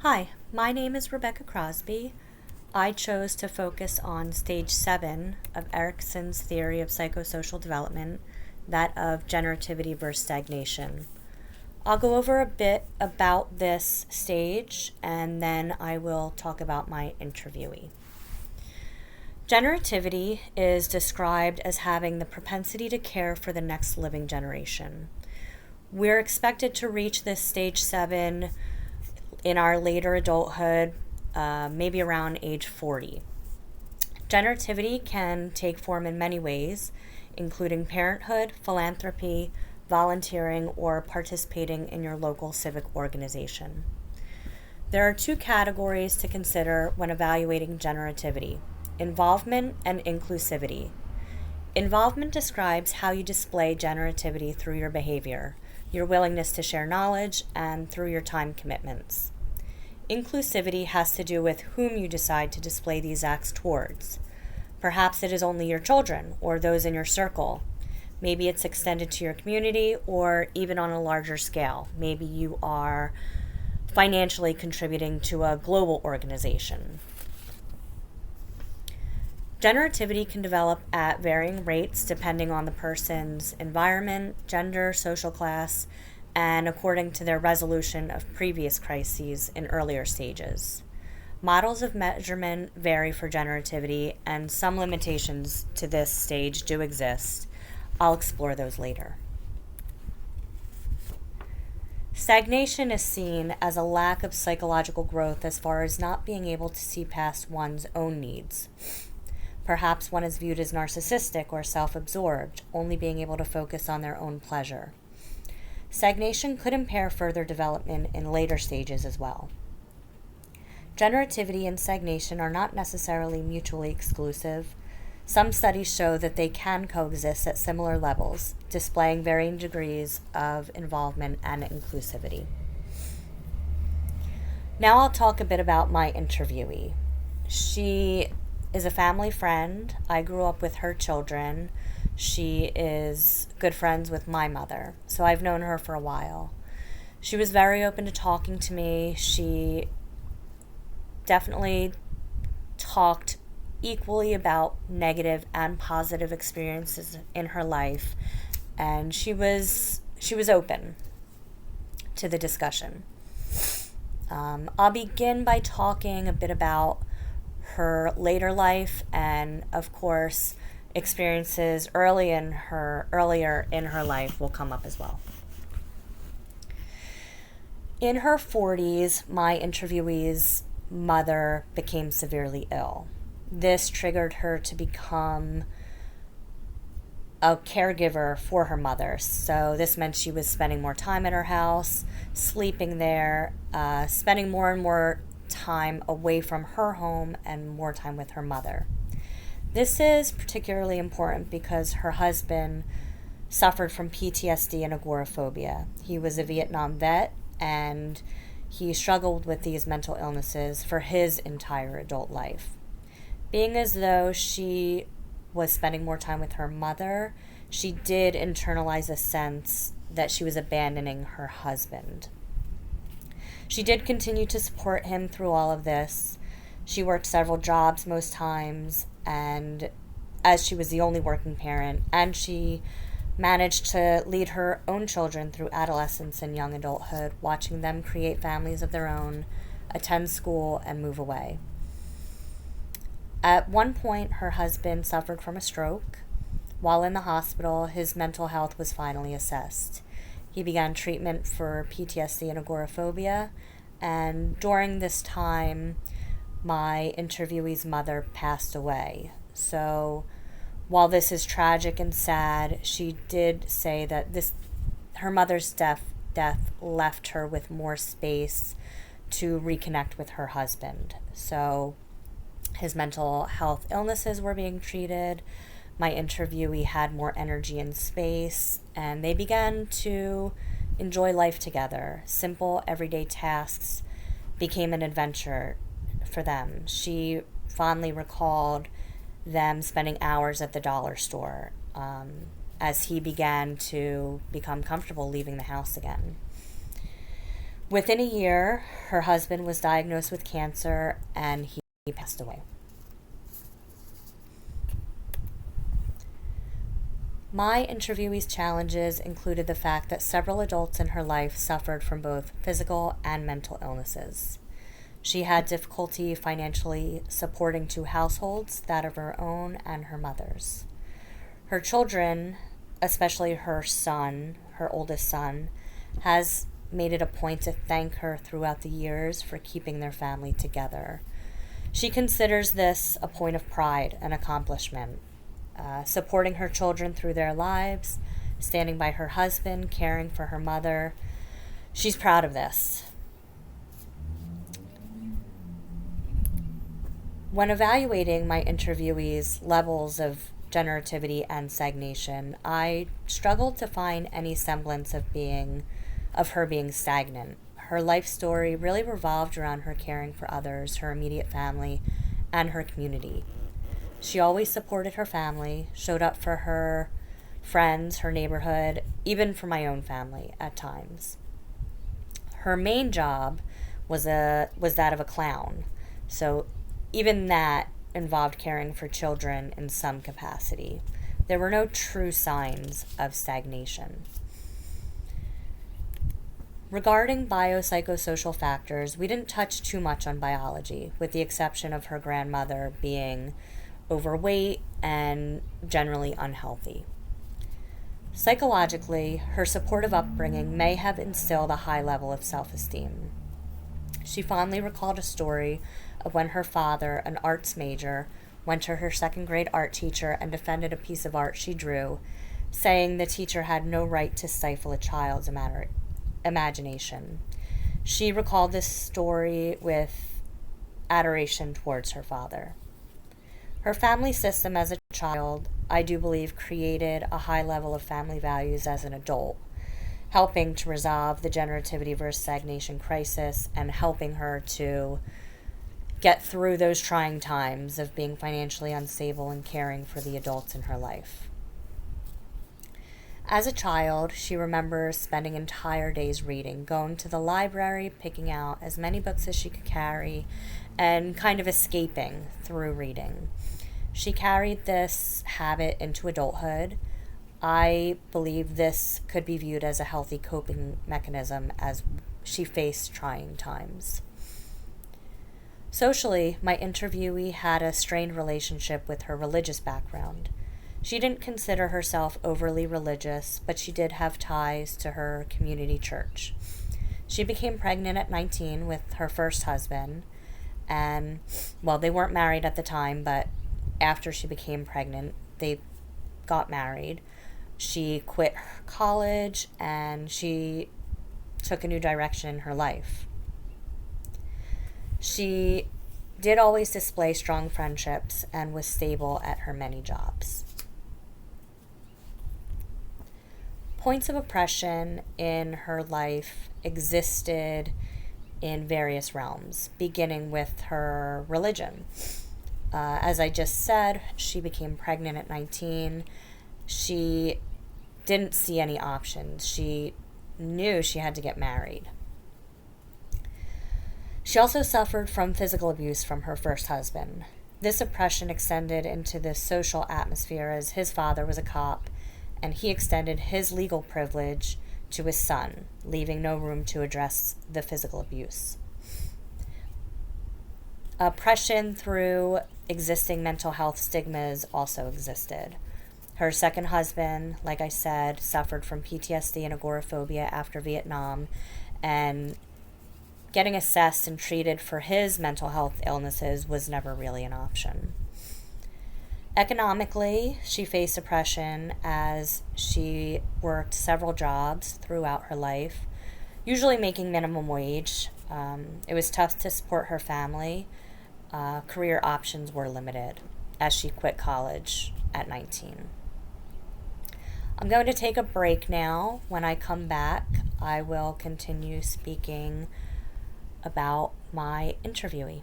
Hi, my name is Rebecca Crosby. I chose to focus on stage 7 of Erikson's theory of psychosocial development, that of generativity versus stagnation. I'll go over a bit about this stage and then I will talk about my interviewee. Generativity is described as having the propensity to care for the next living generation. We're expected to reach this stage 7 in our later adulthood, maybe around age 40. Generativity can take form in many ways, including parenthood, philanthropy, volunteering, or participating in your local civic organization. There are two categories to consider when evaluating generativity: involvement and inclusivity. Involvement describes how you display generativity through your behavior, your willingness to share knowledge, and through your time commitments. Inclusivity has to do with whom you decide to display these acts towards. Perhaps it is only your children or those in your circle. Maybe it's extended to your community or even on a larger scale. Maybe you are financially contributing to a global organization. Generativity can develop at varying rates depending on the person's environment, gender, social class, and according to their resolution of previous crises in earlier stages. Models of measurement vary for generativity, and some limitations to this stage do exist. I'll explore those later. Stagnation is seen as a lack of psychological growth as far as not being able to see past one's own needs. Perhaps one is viewed as narcissistic or self-absorbed, only being able to focus on their own pleasure. Stagnation could impair further development in later stages as well. Generativity and stagnation are not necessarily mutually exclusive. Some studies show that they can coexist at similar levels, displaying varying degrees of involvement and inclusivity. Now I'll talk a bit about my interviewee. She is a family friend. I grew up with her children. She is good friends with my mother, so I've known her for a while. She was very open to talking to me. She definitely talked equally about negative and positive experiences in her life, and she was open to the discussion. I'll begin by talking a bit about her later life and, of course, experiences earlier in her life will come up as well. In her 40s, my interviewee's mother became severely ill. This triggered her to become a caregiver for her mother. So this meant she was spending more time at her house, sleeping there, spending more and more time away from her home and more time with her mother. This is particularly important because her husband suffered from PTSD and agoraphobia. He was a Vietnam vet and he struggled with these mental illnesses for his entire adult life. Being as though she was spending more time with her mother, she did internalize a sense that she was abandoning her husband. She did continue to support him through all of this. She worked several jobs most times, and as she was the only working parent, and she managed to lead her own children through adolescence and young adulthood, watching them create families of their own, attend school, and move away. At one point, her husband suffered from a stroke. While in the hospital, his mental health was finally assessed. He began treatment for PTSD and agoraphobia, and during this time, my interviewee's mother passed away. So while this is tragic and sad, she did say that her mother's death left her with more space to reconnect with her husband. So his mental health illnesses were being treated. My interviewee had more energy and space, and they began to enjoy life together. Simple, everyday tasks became an adventure for them. She fondly recalled them spending hours at the dollar store as he began to become comfortable leaving the house again. Within a year, her husband was diagnosed with cancer and he passed away. My interviewee's challenges included the fact that several adults in her life suffered from both physical and mental illnesses. She had difficulty financially supporting two households, that of her own and her mother's. Her children, especially her son, her oldest son, has made it a point to thank her throughout the years for keeping their family together. She considers this a point of pride and accomplishment. Supporting her children through their lives, standing by her husband, caring for her mother. She's proud of this. When evaluating my interviewee's levels of generativity and stagnation, I struggled to find any semblance of her being stagnant. Her life story really revolved around her caring for others, her immediate family, and her community. She always supported her family, showed up for her friends, her neighborhood, even for my own family at times. Her main job was that of a clown, so even that involved caring for children in some capacity. There were no true signs of stagnation. Regarding biopsychosocial factors, we didn't touch too much on biology, with the exception of her grandmother being overweight and generally unhealthy. Psychologically, her supportive upbringing may have instilled a high level of self-esteem. She fondly recalled a story of when her father, an arts major, went to her second grade art teacher and defended a piece of art she drew, saying the teacher had no right to stifle a child's imagination. She recalled this story with adoration towards her father. Her family system as a child, I do believe, created a high level of family values as an adult, helping to resolve the generativity versus stagnation crisis and helping her to get through those trying times of being financially unstable and caring for the adults in her life. As a child, she remembers spending entire days reading, going to the library, picking out as many books as she could carry, and kind of escaping through reading. She carried this habit into adulthood. I believe this could be viewed as a healthy coping mechanism as she faced trying times. Socially, my interviewee had a strained relationship with her religious background. She didn't consider herself overly religious, but she did have ties to her community church. She became pregnant at 19 with her first husband, and, well, they weren't married at the time, but after she became pregnant, they got married. She quit college and she took a new direction in her life. She did always display strong friendships and was stable at her many jobs. Points of oppression in her life existed in various realms, beginning with her religion. As I just said, she became pregnant at 19. She didn't see any options. She knew she had to get married. She also suffered from physical abuse from her first husband. This oppression extended into the social atmosphere as his father was a cop, and he extended his legal privilege to his son, leaving no room to address the physical abuse. Oppression through existing mental health stigmas also existed. Her second husband, like I said, suffered from PTSD and agoraphobia after Vietnam, and getting assessed and treated for his mental health illnesses was never really an option. Economically, she faced oppression as she worked several jobs throughout her life, usually making minimum wage. It was tough to support her family. Career options were limited as she quit college at 19. I'm going to take a break now. When I come back, I will continue speaking about my interviewee.